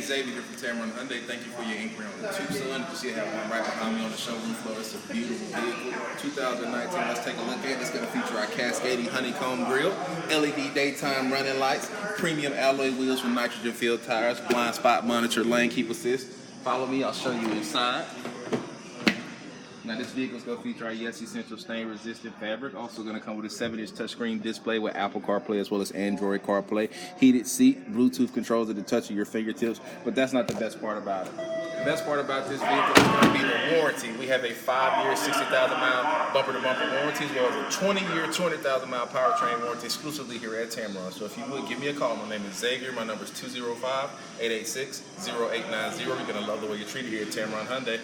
Xavier here from Tameron Hyundai. Thank you for your inquiry on the Tucson. You see I have one right behind me on the showroom floor. It's a beautiful vehicle. 2019, let's take a look at it. It's going to feature our cascading honeycomb grille, LED daytime running lights, premium alloy wheels with nitrogen-filled tires, blind spot monitor, lane keep assist. Follow me, I'll show you inside. Now this vehicle is going to feature our Yes Essential stain-resistant fabric. Also going to come with a 7-inch touchscreen display with Apple CarPlay as well as Android CarPlay. Heated seat, Bluetooth controls at the touch of your fingertips. But that's not the best part about it. The best part about this vehicle is going to be the warranty. We have a 5-year, 60,000-mile bumper-to-bumper warranty as well as a 20-year, 200,000-mile powertrain warranty exclusively here at Tameron. So if you would, give me a call. My name is Xavier. My number is 205-886-0890. You're going to love the way you're treated here at Tameron Hyundai.